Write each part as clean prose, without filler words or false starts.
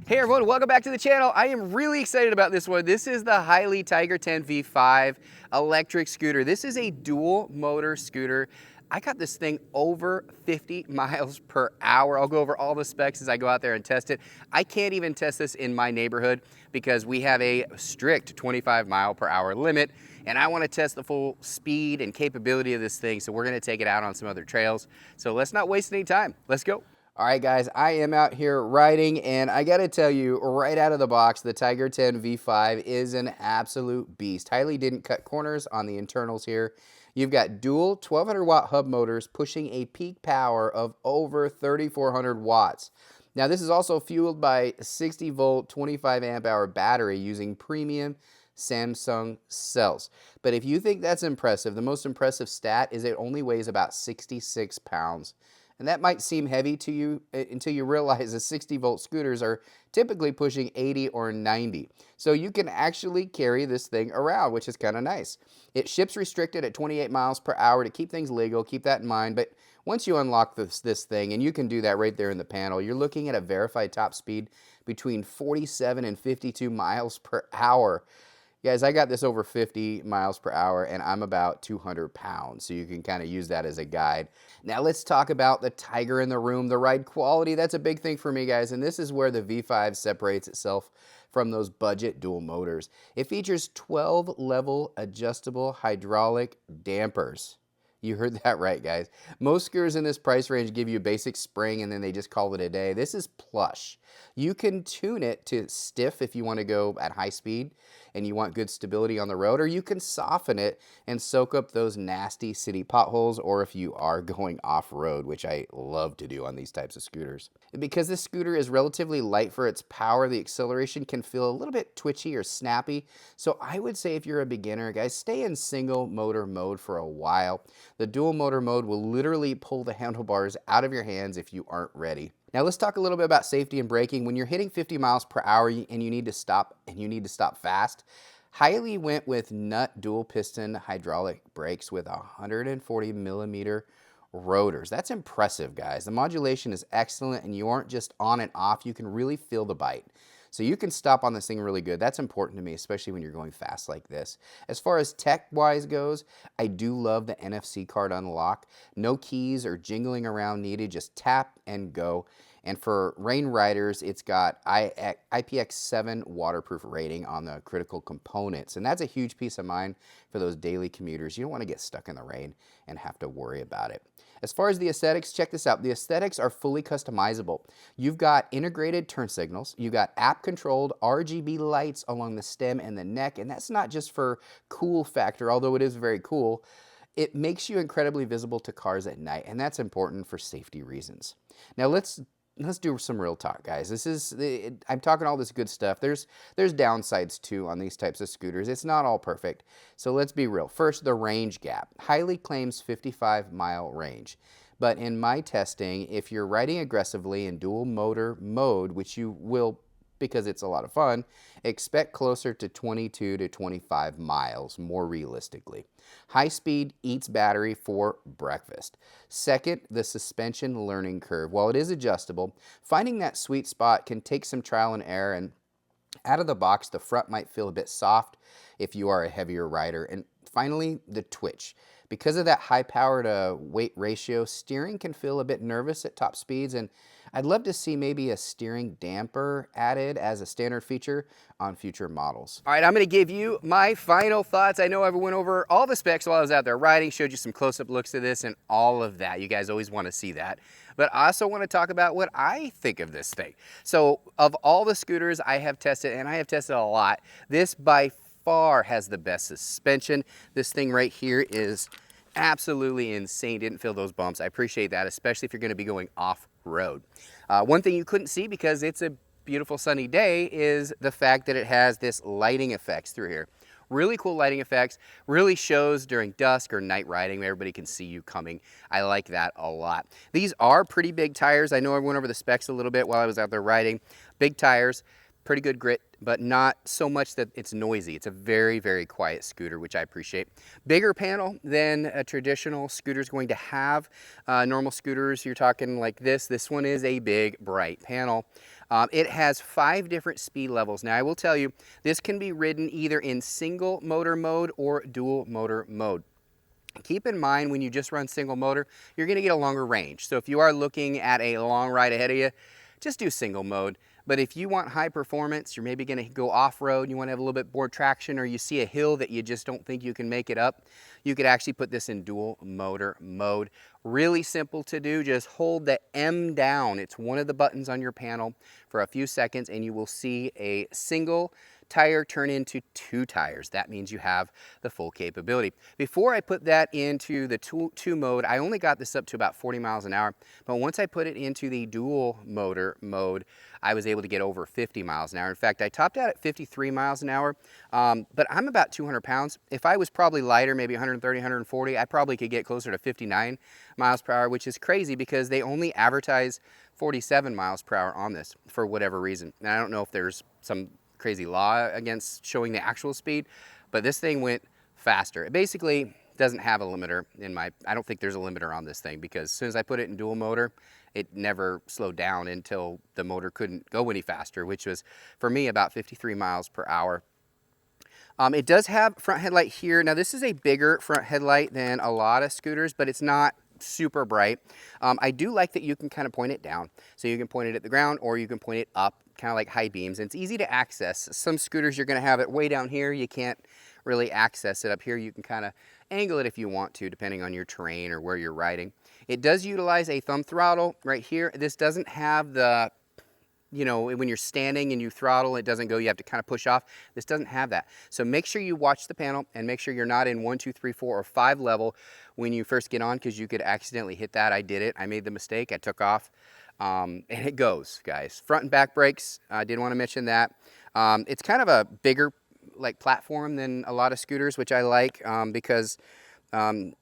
Hey everyone, welcome back to the channel. I am really excited about this one. This is the Hiley Tiger 10 V5 electric scooter. This is a dual motor scooter. I got this thing over 50 miles per hour. I'll go over all the specs as I go out there and test it. I can't even test this in my neighborhood because we have a strict 25 mile per hour limit, and I want to test the full speed and capability of this thing, so we're going to take it out on some other trails. So let's not waste any time. Let's go. All right, guys, I am out here riding, and I gotta tell you, right out of the box, the Tiger 10 V5 is an absolute beast. Hiley didn't cut corners on the internals here. You've got dual 1200 watt hub motors pushing a peak power of over 3,400 watts. Now, this is also fueled by a 60 volt, 25 amp hour battery using premium Samsung cells. But if you think that's impressive, the most impressive stat is it only weighs about 66 pounds. And that might seem heavy to you until you realize the 60 volt scooters are typically pushing 80 or 90. So you can actually carry this thing around, which is kind of nice. It ships restricted at 28 miles per hour to keep things legal. Keep that in mind. But once you unlock this thing, and you can do that right there in the panel, you're looking at a verified top speed between 47 and 52 miles per hour. Guys, I got this over 50 miles per hour, and I'm about 200 pounds, so you can kind of use that as a guide. Now let's talk about the Tiger in the room, the ride quality. That's a big thing for me, guys, and this is where the V5 separates itself from those budget dual motors. It features 12 level adjustable hydraulic dampers. You heard that right, guys. Most scooters in this price range give you a basic spring and then they just call it a day. This is plush. You can tune it to stiff if you want to go at high speed and you want good stability on the road, or you can soften it and soak up those nasty city potholes, or if you are going off-road, which I love to do on these types of scooters. Because this scooter is relatively light for its power, the acceleration can feel a little bit twitchy or snappy. So I would say if you're a beginner, guys, stay in single motor mode for a while. The dual motor mode will literally pull the handlebars out of your hands if you aren't ready. Now let's talk a little bit about safety and braking. When you're hitting 50 miles per hour and you need to stop fast, Hiley went with nut dual piston hydraulic brakes with 140 millimeter rotors. That's impressive, guys. The modulation is excellent and you aren't just on and off. You can really feel the bite. So you can stop on this thing really good. That's important to me, especially when you're going fast like this. As far as tech-wise goes, I do love the NFC card unlock. No keys or jingling around needed, just tap and go. And for rain riders, it's got IPX7 waterproof rating on the critical components. And that's a huge peace of mind for those daily commuters. You don't want to get stuck in the rain and have to worry about it. As far as the aesthetics, check this out. The aesthetics are fully customizable. You've got integrated turn signals. You've got app-controlled RGB lights along the stem and the neck. And that's not just for cool factor, although it is very cool. It makes you incredibly visible to cars at night, and that's important for safety reasons. Now let's do some real talk, guys. I'm talking all this good stuff. There's downsides too on these types of scooters. It's not all perfect. So let's be real. First, the range gap. Hiley claims 55-mile range. But in my testing, if you're riding aggressively in dual motor mode, which you will because it's a lot of fun, expect closer to 22 to 25 miles more realistically. High speed eats battery for breakfast. Second, the suspension learning curve. While it is adjustable, finding that sweet spot can take some trial and error, and out of the box, the front might feel a bit soft if you are a heavier rider. And finally, the twitch. Because of that high power to weight ratio, steering can feel a bit nervous at top speeds, and I'd love to see maybe a steering damper added as a standard feature on future models. All right, I'm gonna give you my final thoughts. I know I went over all the specs while I was out there riding, showed you some close-up looks of this and all of that. You guys always wanna see that. But I also wanna talk about what I think of this thing. So of all the scooters I have tested, and I have tested a lot, this by far has the best suspension. This thing right here is absolutely insane. Didn't feel those bumps. I appreciate that, especially if you're gonna be going off-road. One thing you couldn't see because it's a beautiful sunny day is the fact that it has this lighting effects through here. Really cool lighting effects, really shows during dusk or night riding where everybody can see you coming. I like that a lot. These are pretty big tires. I know I went over the specs a little bit while I was out there riding. Big tires, pretty good grit, but not so much that it's noisy. It's a very, very quiet scooter, which I appreciate. Bigger panel than a traditional scooter is going to have. Normal scooters, you're talking like this. This one is a big, bright panel. It has 5 different speed levels. Now, I will tell you, this can be ridden either in single motor mode or dual motor mode. Keep in mind when you just run single motor, you're going to get a longer range. So if you are looking at a long ride ahead of you, just do single mode. But if you want high performance, you're maybe going to go off-road, you want to have a little bit more traction, or you see a hill that you just don't think you can make it up, you could actually put this in dual motor mode. Really simple to do. Just hold the M down. It's one of the buttons on your panel for a few seconds, and you will see a single tire turn into 2 tires. That means you have the full capability. Before I put that into the 2 mode, I only got this up to about 40 miles an hour. But once I put it into the dual motor mode, I was able to get over 50 miles an hour. In fact, I topped out at 53 miles an hour, but I'm about 200 pounds. If I was probably lighter, maybe 130, 140, I probably could get closer to 59 miles per hour, which is crazy because they only advertise 47 miles per hour on this for whatever reason. And I don't know if there's some crazy law against showing the actual speed, but this thing went faster. It basically doesn't have a limiter I don't think there's a limiter on this thing, because as soon as I put it in dual motor, it never slowed down until the motor couldn't go any faster, which was for me about 53 miles per hour. It does have front headlight here. Now this is a bigger front headlight than a lot of scooters, but it's not super bright. I do like that you can kind of point it down. So you can point it at the ground or you can point it up, kind of like high beams. And it's easy to access. Some scooters you're going to have it way down here. You can't really access it. Up here you can kind of angle it if you want to, depending on your terrain or where you're riding. It does utilize a thumb throttle right here. This doesn't have the, you know, when you're standing and you throttle, it doesn't go, you have to kind of push off. This doesn't have that. So make sure you watch the panel and make sure you're not in 1, 2, 3, 4, or 5 level when you first get on, because you could accidentally hit that. I did it. I made the mistake. I took off. And it goes, guys. Front and back brakes, I did want to mention that. It's kind of a bigger like platform than a lot of scooters, which I like because when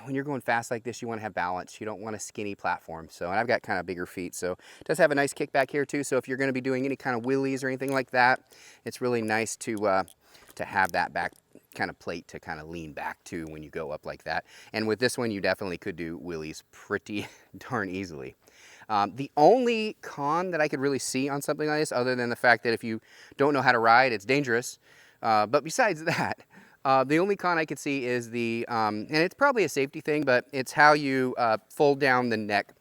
you're going fast like this, you want to have balance. You don't want a skinny platform. So, and I've got kind of bigger feet, so it does have a nice kickback here too. So if you're going to be doing any kind of wheelies or anything like that, it's really nice to have that back kind of plate to kind of lean back to when you go up like that. And with this one, you definitely could do wheelies pretty darn easily. The only con that I could really see on something like this, other than the fact that if you don't know how to ride, it's dangerous. But besides that, the only con I could see is and it's probably a safety thing, but it's how you fold down the neck.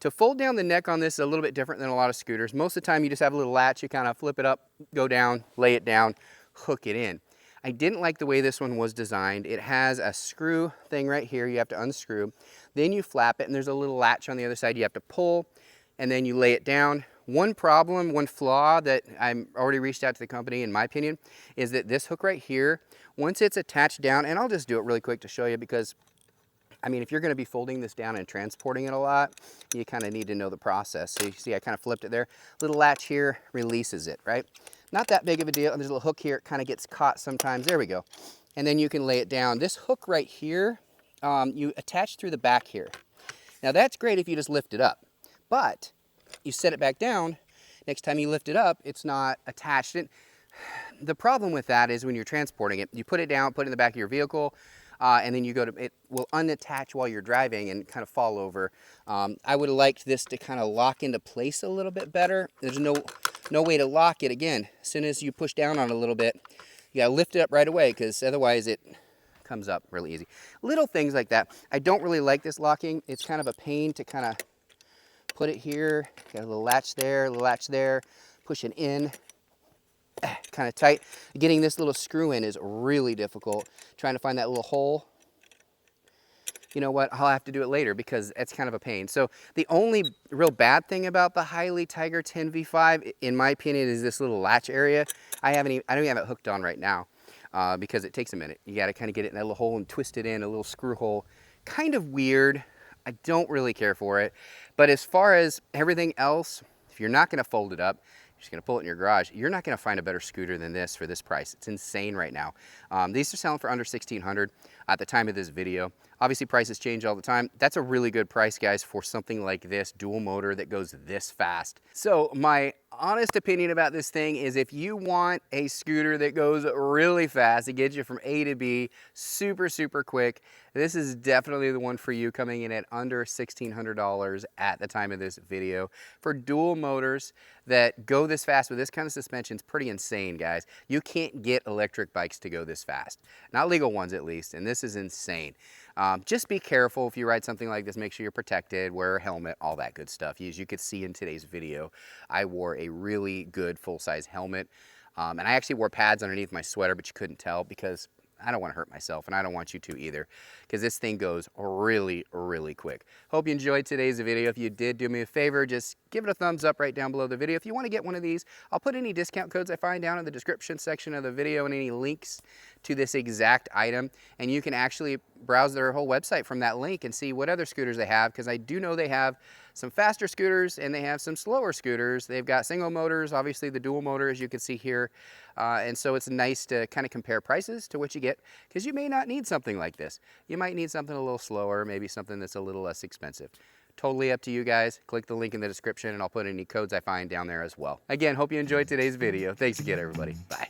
To fold down the neck on this is a little bit different than a lot of scooters. Most of the time you just have a little latch, you kind of flip it up, go down, lay it down, hook it in. I didn't like the way this one was designed. It has a screw thing right here you have to unscrew. Then you flap it and there's a little latch on the other side you have to pull, and then you lay it down. One problem, one flaw that I'm already reached out to the company, in my opinion, is that this hook right here, once it's attached down, and I'll just do it really quick to show you because, I mean, if you're gonna be folding this down and transporting it a lot, you kind of need to know the process. So you see I kind of flipped it there. Little latch here releases it, right? Not that big of a deal. And there's a little hook here, it kind of gets caught sometimes. There we go. And then you can lay it down. This hook right here, you attach through the back here. Now that's great if you just lift it up, but you set it back down, next time you lift it up, it's not attached. The problem with that is when you're transporting it, you put it down, put it in the back of your vehicle, and then it will unattach while you're driving and kind of fall over. I would have liked this to kind of lock into place a little bit better. There's no way to lock it. Again, as soon as you push down on it a little bit, you gotta lift it up right away because otherwise it comes up really easy. Little things like that. I don't really like this locking. It's kind of a pain to kind of put it here, got a little latch there, push it in, kind of tight. Getting this little screw in is really difficult. Trying to find that little hole. You know what, I'll have to do it later because it's kind of a pain. So the only real bad thing about the Hiley Tiger 10 V5, in my opinion, is this little latch area. I don't even have it hooked on right now because it takes a minute. You gotta kind of get it in that little hole and twist it in, a little screw hole. Kind of weird. I don't really care for it. But as far as everything else, if you're not gonna fold it up, Just gonna pull it in your garage. You're not gonna find a better scooter than this for this price. It's insane right now. These are selling for under $1,600 at the time of this video. Obviously prices change all the time. That's a really good price, guys, for something like this dual motor that goes this fast. So my honest opinion about this thing is if you want a scooter that goes really fast, it gets you from A to B super, super quick, this is definitely the one for you, coming in at under $1,600 at the time of this video. For dual motors that go this fast with this kind of suspension, it's pretty insane, guys. You can't get electric bikes to go this fast. Not legal ones, at least, and this is insane. Just be careful if you ride something like this. Make sure you're protected, wear a helmet, all that good stuff. As you could see in today's video, I wore a really good full-size helmet, and I actually wore pads underneath my sweater, but you couldn't tell because I don't want to hurt myself, and I don't want you to either, because this thing goes really, really quick. Hope you enjoyed today's video. If you did, do me a favor, just give it a thumbs up right down below the video. If you want to get one of these, I'll put any discount codes I find down in the description section of the video and any links to this exact item, and you can actually browse their whole website from that link and see what other scooters they have, because I do know they have some faster scooters and they have some slower scooters. They've got single motors, obviously the dual motor, as you can see here, and so it's nice to kind of compare prices to what you get, because you may not need something like this. You might need something a little slower, maybe something that's a little less expensive. Totally up to you guys. Click the link in the description and I'll put any codes I find down there as well. Again, hope you enjoyed today's video. Thanks again, everybody. Bye.